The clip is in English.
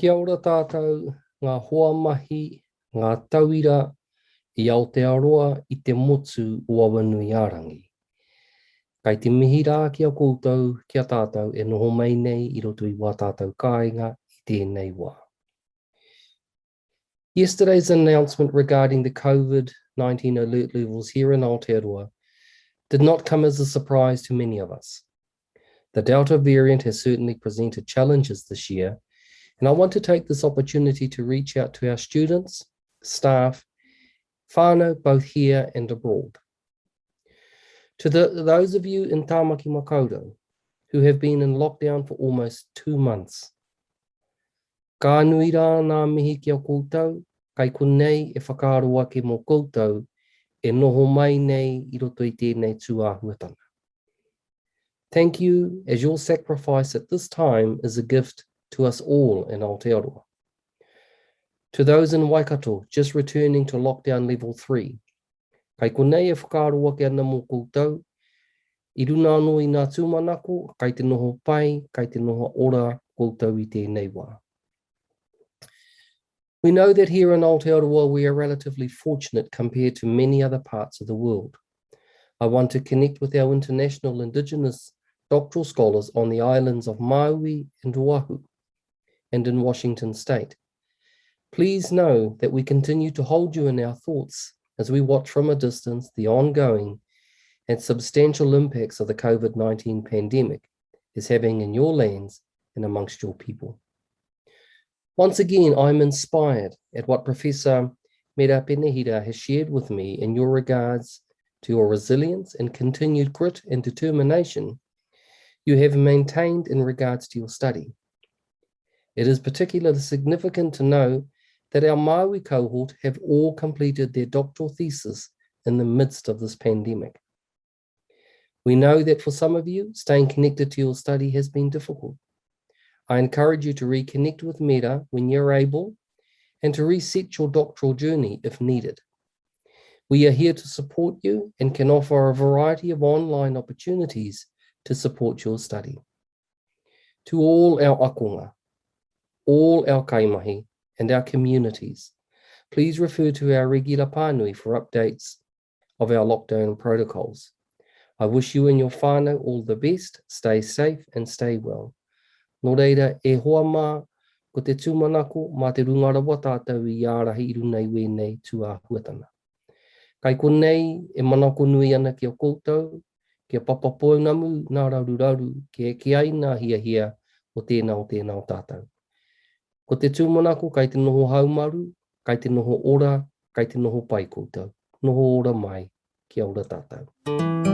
Kia ora tātou, ngā hoa mahi, ngā tauira, I Aotearoa I te motu o Awanuiārangi. Kei te mihi rā kia koutou, kia tātou e noho mai nei I roto I wā tātou kāinga I tēnei wā. Yesterday's announcement regarding the COVID-19 alert levels here in Aotearoa did not come as a surprise to many of us. The Delta variant has certainly presented challenges this year, and I want to take this opportunity to reach out to our students, staff, whānau both here and abroad. To those of you in Tāmaki Makaurau who have been in lockdown for almost 2 months, ka nui rā ngā mihi kia koutou, kai konei e whakaaro ake mō koutou, e noho mai nei I roto I tēnei tuāhuatanga. Thank you, as your sacrifice at this time is a gift to us all in Aotearoa. To those in Waikato just returning to lockdown level 3, kai konei e whakaaro ake ana mō koutou, I runa anō I ngā tūmanako, kai te noho pai, kai te noho ora koutou I tēnei wā. We know that here in Aotearoa we are relatively fortunate compared to many other parts of the world. I want to connect with our international Indigenous doctoral scholars on the islands of Maui and Oahu and in Washington State. Please know that we continue to hold you in our thoughts as we watch from a distance the ongoing and substantial impacts of the COVID-19 pandemic is having in your lands and amongst your people. Once again, I'm inspired at what Professor Mera Penehira has shared with me in your regards to your resilience and continued grit and determination you have maintained in regards to your study. It is particularly significant to know that our Maui cohort have all completed their doctoral thesis in the midst of this pandemic. We know that for some of you, staying connected to your study has been difficult. I encourage you to reconnect with Mera when you're able and to reset your doctoral journey if needed. We are here to support you and can offer a variety of online opportunities to support your study. To all our akonga, all our kaimahi and our communities, please refer to our regular pānui for updates of our lockdown protocols. I wish you and your whānau all the best, stay safe and stay well. Nō reira, e hoa mā, ko te tūmanako, mā te rungarawa tātou I ārahi I runa I wēnei tuāhuatanga. Kai konei, e manako nui ana kia koutou, kia papapōnamu, nā raru, kia ai nā hia o tēnā tātou. Ko te tūmanako, kai te noho haumaru, kai te noho ora, kai te noho pai koutou. Noho ora mai, kia ora tātou.